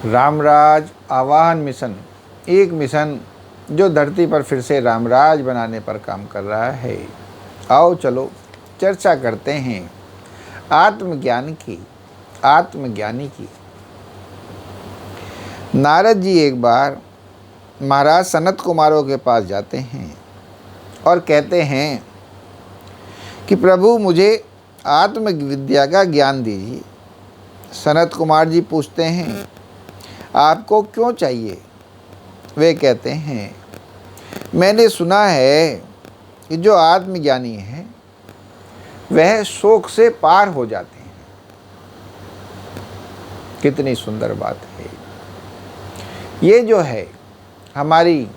रामराज आवाहन मिशन, एक मिशन जो धरती पर फिर से रामराज बनाने पर काम कर रहा है। आओ चलो चर्चा करते हैं आत्मज्ञान की, आत्मज्ञानी की। नारद जी एक बार महाराज सनत कुमारों के पास जाते हैं और कहते हैं कि प्रभु मुझे आत्मविद्या का ज्ञान दीजिए। सनत कुमार जी पूछते हैं आपको क्यों चाहिए? वे कहते हैं मैंने सुना है कि जो आत्मज्ञानी है वह शोक से पार हो जाते हैं। कितनी सुंदर बात है। ये जो है हमारी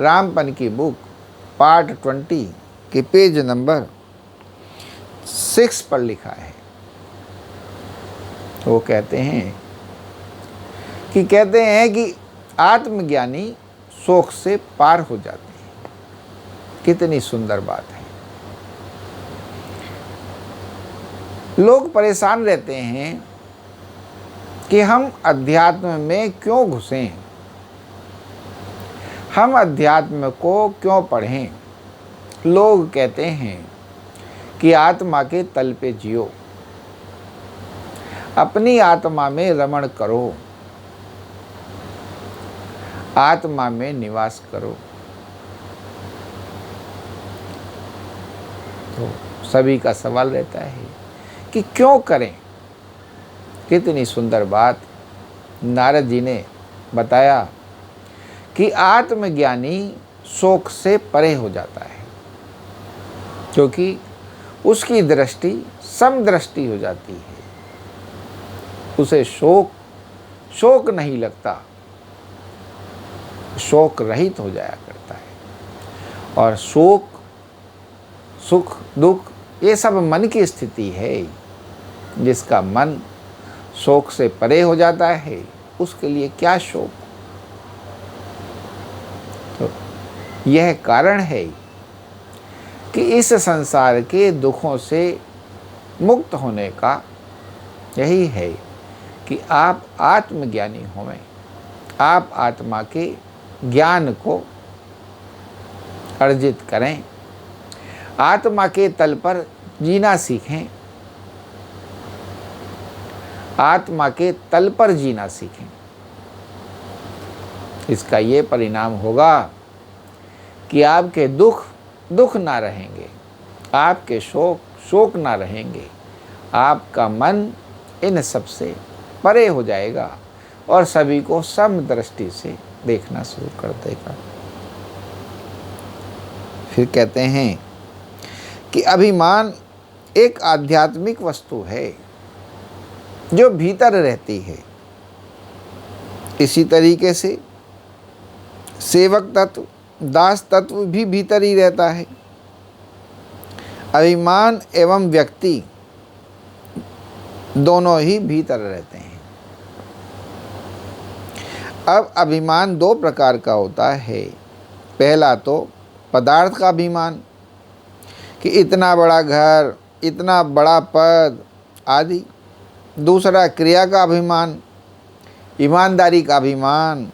रामपन की बुक पार्ट 20 के पेज नंबर 6 पर लिखा है। वो कहते हैं कि आत्मज्ञानी शोक से पार हो जाते हैं। कितनी सुंदर बात है। लोग परेशान रहते हैं कि हम अध्यात्म में क्यों घुसें, हम अध्यात्म को क्यों पढ़ें। लोग कहते हैं कि आत्मा के तल पे जियो, अपनी आत्मा में रमण करो, आत्मा में निवास करो। तो सभी का सवाल रहता है कि क्यों करें। कितनी सुंदर बात नारद जी ने बताया कि आत्मज्ञानी शोक से परे हो जाता है, क्योंकि उसकी दृष्टि समदृष्टि हो जाती है। उसे शोक नहीं लगता, शोक रहित हो जाया करता है। और शोक, सुख, दुख ये सब मन की स्थिति है। जिसका मन शोक से परे हो जाता है उसके लिए क्या शोक। तो यह कारण है कि इस संसार के दुखों से मुक्त होने का यही है कि आप आत्मज्ञानी होवें, आप आत्मा के ज्ञान को अर्जित करें, आत्मा के तल पर जीना सीखें, आत्मा के तल पर जीना सीखें। इसका ये परिणाम होगा कि आपके दुख ना रहेंगे, आपके शोक ना रहेंगे, आपका मन इन सब से परे हो जाएगा और सभी को समदृष्टि से देखना शुरू कर देगा। फिर कहते हैं कि अभिमान एक आध्यात्मिक वस्तु है जो भीतर रहती है। इसी तरीके से सेवक तत्व, दास तत्व भी भीतर ही रहता है। अभिमान एवं व्यक्ति दोनों ही भीतर रहते हैं। अब अभिमान दो प्रकार का होता है। पहला तो पदार्थ का अभिमान कि इतना बड़ा घर, इतना बड़ा पद आदि। दूसरा क्रिया का अभिमान, ईमानदारी का अभिमान,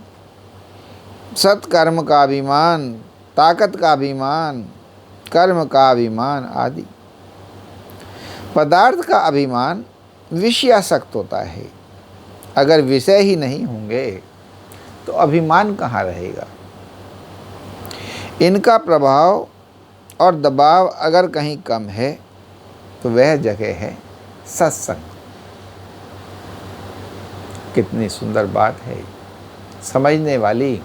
सत्कर्म का अभिमान, ताकत का अभिमान, कर्म का अभिमान आदि। पदार्थ का अभिमान विषयासक्त होता है। अगर विषय ही नहीं होंगे तो अभिमान कहाँ रहेगा। इनका प्रभाव और दबाव अगर कहीं कम है तो वह जगह है सत्संग। कितनी सुंदर बात है समझने वाली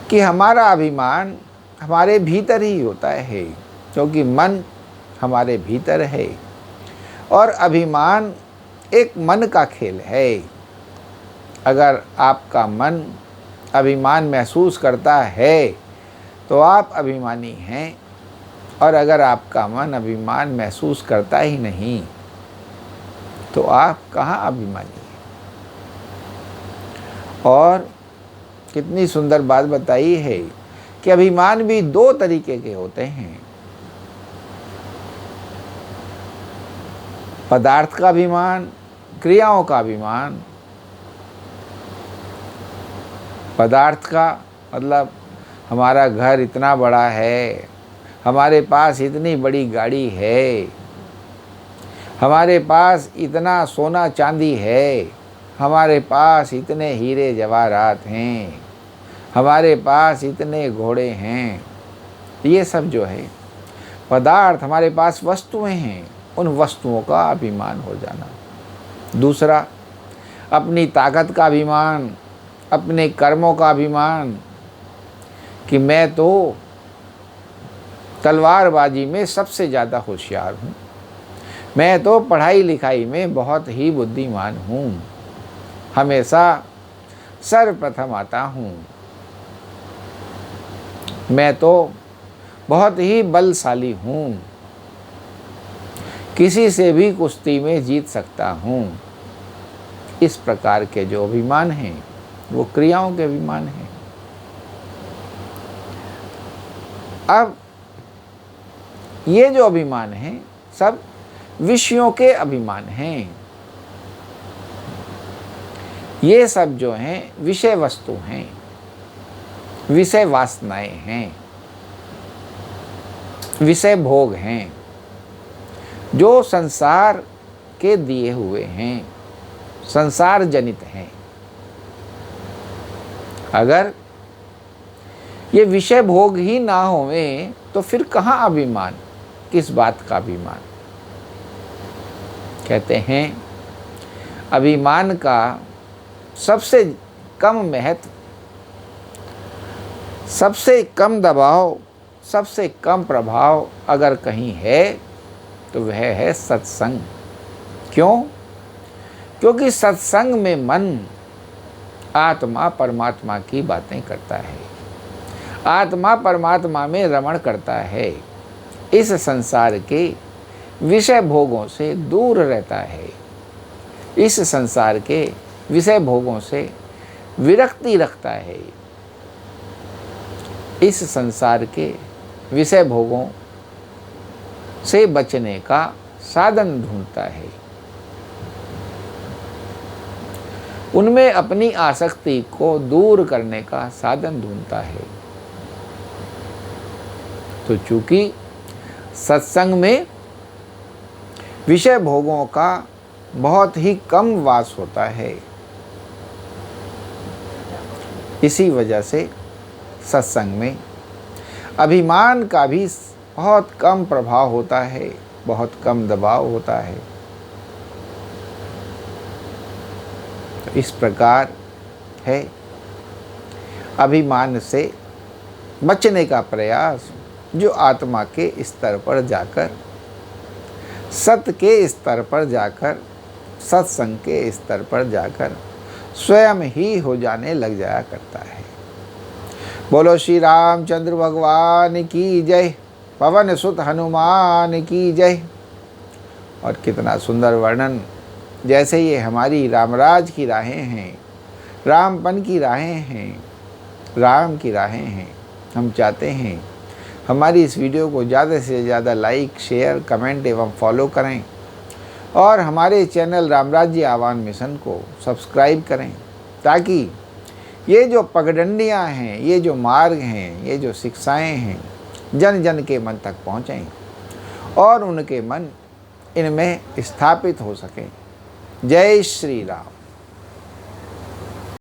कि हमारा अभिमान हमारे भीतर ही होता है, क्योंकि मन हमारे भीतर है और अभिमान एक मन का खेल है। अगर आपका मन अभिमान महसूस करता है तो आप अभिमानी हैं, और अगर आपका मन अभिमान महसूस करता ही नहीं तो आप कहाँ अभिमानी हैं। और कितनी सुंदर बात बताई है कि अभिमान भी दो तरीके के होते हैं। पदार्थ का अभिमान, क्रियाओं का अभिमान। पदार्थ का मतलब हमारा घर इतना बड़ा है, हमारे पास इतनी बड़ी गाड़ी है, हमारे पास इतना सोना चांदी है, हमारे पास इतने हीरे जवाहरात हैं, हमारे पास इतने घोड़े हैं। ये सब जो है पदार्थ, हमारे पास वस्तुएं हैं, उन वस्तुओं का अभिमान हो जाना। दूसरा, अपनी ताकत का अभिमान, अपने कर्मों का अभिमान कि मैं तो तलवारबाजी में सबसे ज़्यादा होशियार हूँ, मैं तो पढ़ाई लिखाई में बहुत ही बुद्धिमान हूँ, हमेशा सर्वप्रथम आता हूँ, मैं तो बहुत ही बलशाली हूँ, किसी से भी कुश्ती में जीत सकता हूँ। इस प्रकार के जो अभिमान हैं वो क्रियाओं के अभिमान हैं। अब ये जो अभिमान हैं सब विषयों के अभिमान हैं। ये सब जो हैं विषय वस्तु हैं, विषय वासनाएं हैं, विषय भोग हैं जो संसार के दिए हुए हैं, संसार जनित हैं। अगर ये विषय भोग ही ना होवे तो फिर कहाँ अभिमान, किस बात का अभिमान। कहते हैं अभिमान का सबसे कम महत्व, सबसे कम दबाव, सबसे कम प्रभाव अगर कहीं है तो वह है सत्संग। क्यों? क्योंकि सत्संग में मन आत्मा परमात्मा की बातें करता है, आत्मा परमात्मा में रमण करता है, इस संसार के विषय भोगों से दूर रहता है, इस संसार के विषय भोगों से विरक्ति रखता है, इस संसार के विषय भोगों से बचने का साधन ढूंढता है, उनमें अपनी आसक्ति को दूर करने का साधन ढूंढता है। तो चूंकि सत्संग में विषय भोगों का बहुत ही कम वास होता है, इसी वजह से सत्संग में अभिमान का भी बहुत कम प्रभाव होता है, बहुत कम दबाव होता है। तो इस प्रकार है अभिमान से बचने का प्रयास, जो आत्मा के स्तर पर जाकर, सत्य के स्तर पर जाकर, सत्संग के स्तर पर जाकर स्वयं ही हो जाने लग जाया करता है। बोलो श्री रामचंद्र भगवान की जय, पवन सुत हनुमान की जय। और कितना सुंदर वर्णन, जैसे ये हमारी रामराज की राहें हैं, रामपन की राहें हैं, राम की राहें हैं। हम चाहते हैं हमारी इस वीडियो को ज़्यादा से ज़्यादा लाइक, शेयर, कमेंट एवं फॉलो करें और हमारे चैनल रामराज्य आह्वान मिशन को सब्सक्राइब करें, ताकि ये जो पगडंडियाँ हैं, ये जो मार्ग हैं, ये जो शिक्षाएं हैं जन जन के मन तक पहुँचें और उनके मन इनमें स्थापित हो सकें। जय श्री राम।